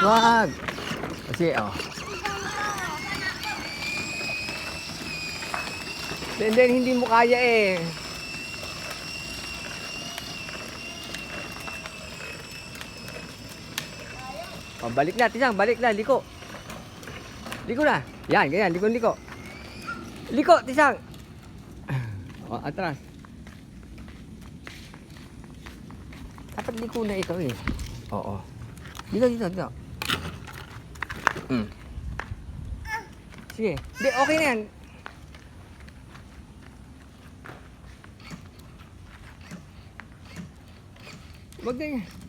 Wag. Kasi, oh. Hindi mo kaya eh. Oh, balik na, Tisang, balik na, liko. Liko na. Yan, ganyan, liko. Liko, Tisang. Oh, atras. Dapat liko na ito eh. Oo. Dito. Sige. Hindi, okay na yan. Wag ganyan.